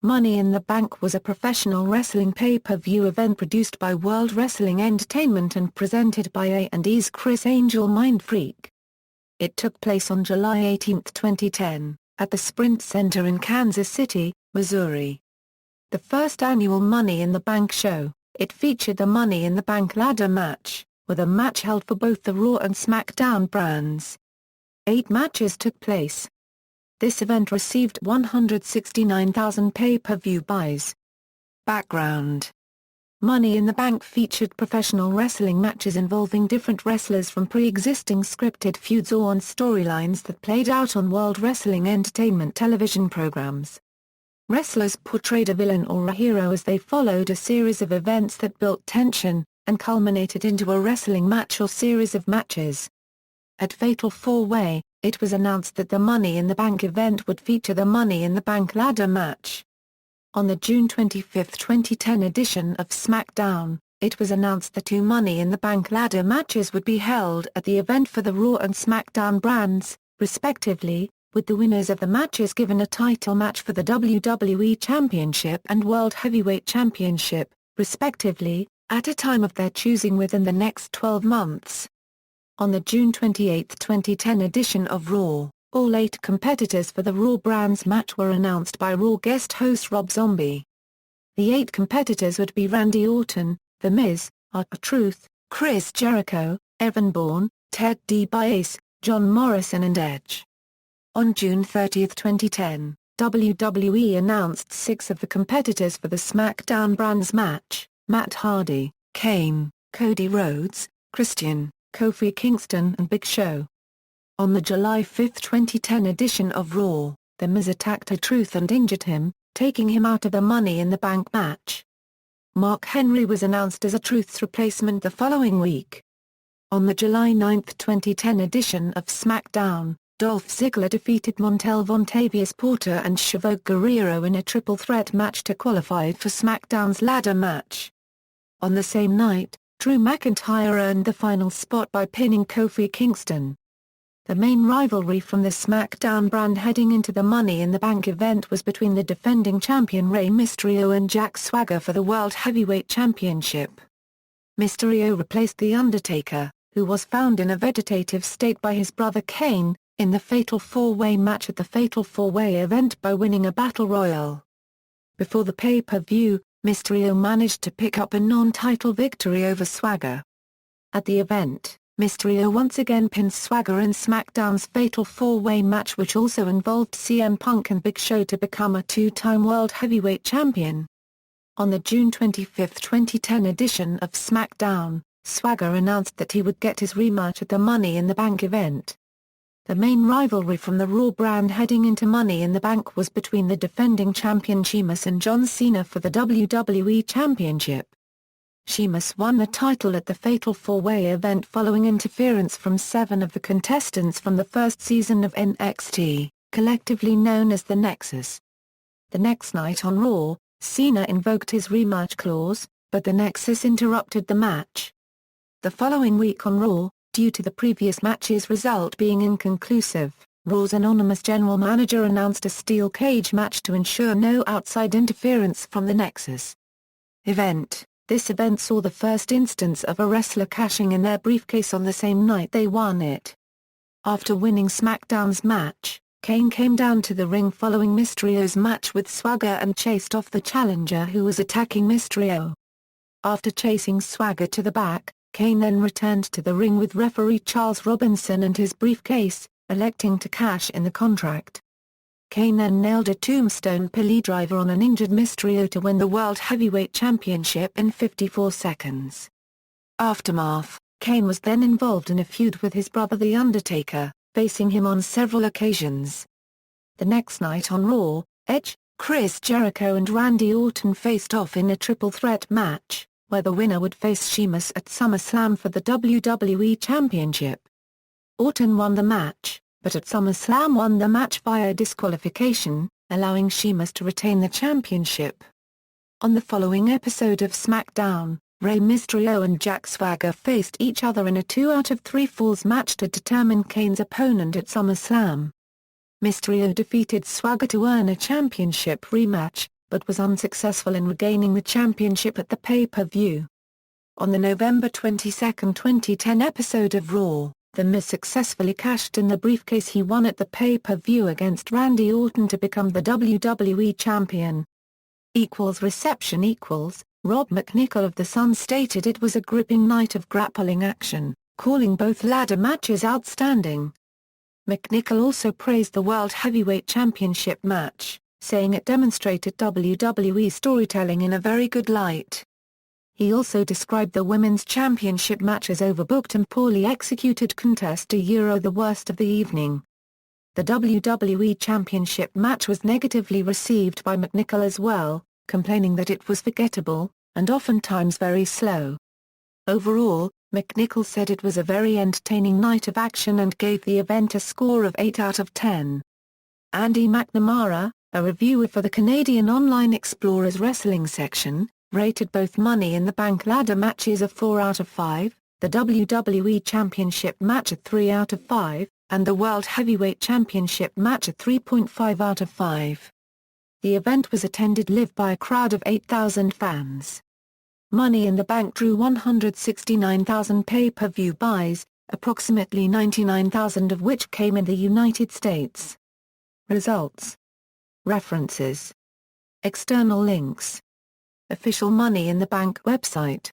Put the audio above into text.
Money in the Bank was a professional wrestling pay-per-view event produced by World Wrestling Entertainment and presented by A&E's Criss Angel Mindfreak. It took place on July 18, 2010, at the Sprint Center in Kansas City, Missouri. The first annual Money in the Bank show, it featured the Money in the Bank ladder match, with a match held for both the Raw and SmackDown brands. 8 matches took place. This event received 169,000 pay-per-view buys. Background: Money in the Bank featured professional wrestling matches involving different wrestlers from pre-existing scripted feuds or on storylines that played out on World Wrestling Entertainment television programs. Wrestlers portrayed a villain or a hero as they followed a series of events that built tension, and culminated into a wrestling match or series of matches. At Fatal 4-Way, it was announced that the Money in the Bank event would feature the Money in the Bank ladder match. On the June 25, 2010 edition of SmackDown, it was announced that 2 Money in the Bank ladder matches would be held at the event for the Raw and SmackDown brands, respectively, with the winners of the matches given a title match for the WWE Championship and World Heavyweight Championship, respectively, at a time of their choosing within the next 12 months. On the June 28, 2010 edition of Raw, all 8 competitors for the Raw brands match were announced by Raw guest host Rob Zombie. The 8 competitors would be Randy Orton, The Miz, R-Truth, Chris Jericho, Evan Bourne, Ted DiBiase, John Morrison and Edge. On June 30, 2010, WWE announced 6 of the competitors for the SmackDown brands match: Matt Hardy, Kane, Cody Rhodes, Christian, Kofi Kingston and Big Show. On the July 5, 2010 edition of Raw, The Miz attacked R-Truth and injured him, taking him out of the Money in the Bank match. Mark Henry was announced as R-Truth's replacement the following week. On the July 9, 2010 edition of SmackDown, Dolph Ziggler defeated Montel Vontavious Porter and Chavo Guerrero in a triple threat match to qualify for SmackDown's ladder match. On the same night, Drew McIntyre earned the final spot by pinning Kofi Kingston. The main rivalry from the SmackDown brand heading into the Money in the Bank event was between the defending champion Rey Mysterio and Jack Swagger for the World Heavyweight Championship. Mysterio replaced The Undertaker, who was found in a vegetative state by his brother Kane, in the Fatal 4-Way match at the Fatal 4-Way event by winning a Battle Royal. Before the pay-per-view, Mysterio managed to pick up a non-title victory over Swagger. At the event, Mysterio once again pinned Swagger in SmackDown's Fatal 4-Way match, which also involved CM Punk and Big Show to become a 2-time World Heavyweight Champion. On the June 25, 2010 edition of SmackDown, Swagger announced that he would get his rematch at the Money in the Bank event. The main rivalry from the Raw brand heading into Money in the Bank was between the defending champion Sheamus and John Cena for the WWE Championship. Sheamus won the title at the Fatal 4-Way event following interference from 7 of the contestants from the first season of NXT, collectively known as the Nexus. The next night on Raw, Cena invoked his rematch clause, but the Nexus interrupted the match. The following week on Raw, due to the previous match's result being inconclusive, Raw's anonymous general manager announced a steel cage match to ensure no outside interference from the Nexus event. This event saw the first instance of a wrestler cashing in their briefcase on the same night they won it. After winning SmackDown's match, Kane came down to the ring following Mysterio's match with Swagger and chased off the challenger who was attacking Mysterio. After chasing Swagger to the back, Kane then returned to the ring with referee Charles Robinson and his briefcase, electing to cash in the contract. Kane then nailed a tombstone piledriver on an injured Mysterio to win the World Heavyweight Championship in 54 seconds. Aftermath: Kane was then involved in a feud with his brother The Undertaker, facing him on several occasions. The next night on Raw, Edge, Chris Jericho and Randy Orton faced off in a triple threat match, where the winner would face Sheamus at SummerSlam for the WWE Championship. Orton won the match, but at SummerSlam won the match via disqualification, allowing Sheamus to retain the championship. On the following episode of SmackDown, Rey Mysterio and Jack Swagger faced each other in a 2 out of 3 falls match to determine Kane's opponent at SummerSlam. Mysterio defeated Swagger to earn a championship rematch, but was unsuccessful in regaining the championship at the pay-per-view. On the November 22, 2010 episode of Raw, The Miz successfully cashed in the briefcase he won at the pay-per-view against Randy Orton to become the WWE Champion. Reception Rob McNichol of The Sun stated it was a gripping night of grappling action, calling both ladder matches outstanding. McNichol also praised the World Heavyweight Championship match, saying it demonstrated WWE storytelling in a very good light. He also described the Women's Championship match as overbooked and poorly executed contest the worst of the evening. The WWE Championship match was negatively received by McNichol as well, complaining that it was forgettable, and oftentimes very slow. Overall, McNichol said it was a very entertaining night of action and gave the event a score of 8 out of 10. Andy McNamara, a reviewer for the Canadian Online Explorer's Wrestling section, rated both Money in the Bank ladder matches a 4 out of 5, the WWE Championship match a 3 out of 5, and the World Heavyweight Championship match a 3.5 out of 5. The event was attended live by a crowd of 8,000 fans. Money in the Bank drew 169,000 pay-per-view buys, approximately 99,000 of which came in the United States. Results. References. External links. Official Money in the Bank website.